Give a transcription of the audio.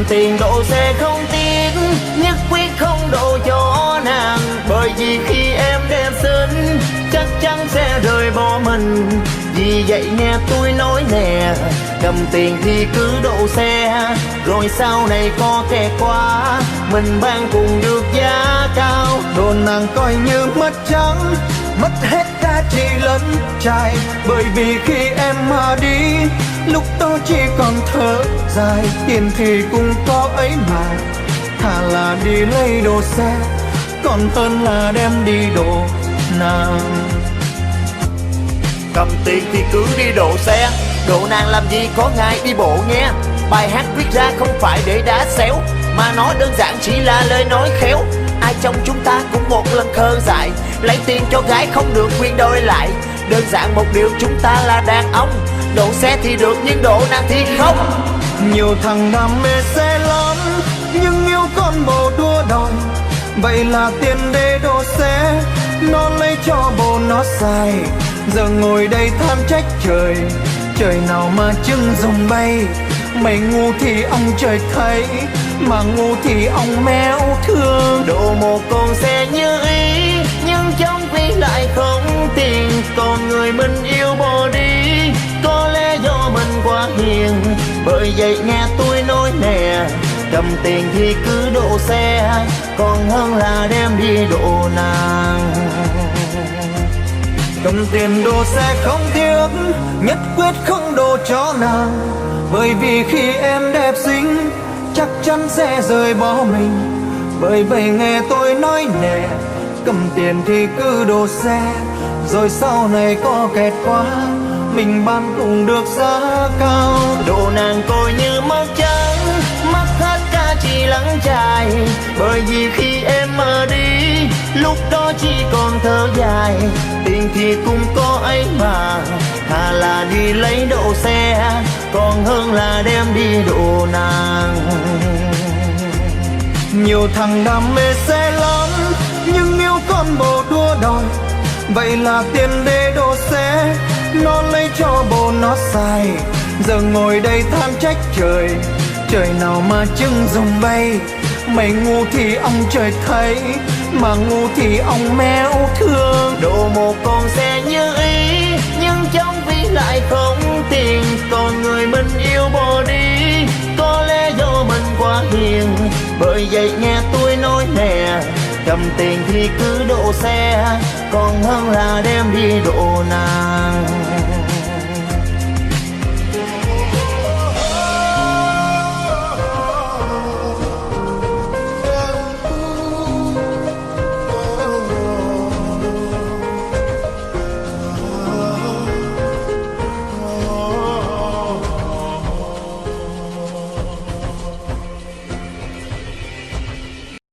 cầm tiền độ xe không tiếc, nhất quyết không độ cho nàng. Bởi vì khi em đem xin chắc chắn sẽ rời bỏ mình. Vì vậy nghe tôi nói nè, cầm tiền thì cứ độ xe, rồi sau này có kẹt quá mình bán cùng được giá cao. Đồ nàng coi như mất trắng, mất hết giá trị lẫn trai. Bởi vì khi em mà đi, lúc đó chỉ còn thở dài. Tiền thì cũng có ấy mà, thà là đi lấy đồ xe còn hơn là đem đi đồ nàng. Cầm tiền thì cứ đi độ xe, độ nàng làm gì có ngày đi bộ nghe. Bài hát viết ra không phải để đá xéo, mà nó đơn giản chỉ là lời nói khéo. Ai trong chúng ta cũng một lần khờ dại, lấy tiền cho gái không được quyền đòi lại. Đơn giản một điều chúng ta là đàn ông, độ xe thì được nhưng độ nàng thì không. Nhiều thằng đam mê xe lắm, nhưng yêu con bồ đua đòi. Vậy là tiền để đổ xe, nó lấy cho bồ nó xài. Giờ ngồi đây than trách trời, trời nào mà trứng rồng bay. Mày ngu thì ông trời thấy, mà ngu thì ông méo thương. Độ một con xe như ý, nhưng trong khi lại không tiền. Còn người mình yêu bỏ đi, có lẽ do mình quá hiền. Bởi vậy nghe tôi nói nè, cầm tiền thì cứ độ xe, còn hơn là đem đi độ nàng. Cầm tiền đồ xe không tiếc, nhất quyết không đồ cho nàng. Bởi vì khi em đẹp xinh, chắc chắn sẽ rời bỏ mình. Bởi vậy nghe tôi nói nè, cầm tiền thì cứ đồ xe, rồi sau này có kẹt quá mình bán cũng được giá cao. Đồ nàng coi như mất trắng, mất hết cả chỉ lắng trai. Bởi vì khi em mà đi, lúc đó chỉ còn thở dài. Tiền thì cũng có ấy mà, thà là đi lấy độ xe, còn hơn là đem đi độ nàng. Nhiều thằng đam mê xe lắm, nhưng yêu con bồ đua đòi. Vậy là tiền để đổ xe, nó lấy cho bồ nó xài. Giờ ngồi đây than trách trời, trời nào mà trứng rồng bay. Mày ngu thì ông trời thấy, mà ngu thì ông méo thương. Độ một con xe như ý, nhưng trong ví lại không tiền. Còn người mình yêu bỏ đi, có lẽ do mình quá hiền. Bởi vậy nghe tôi nói nè, cầm tiền thì cứ độ xe, còn hơn là đem đi độ nàng.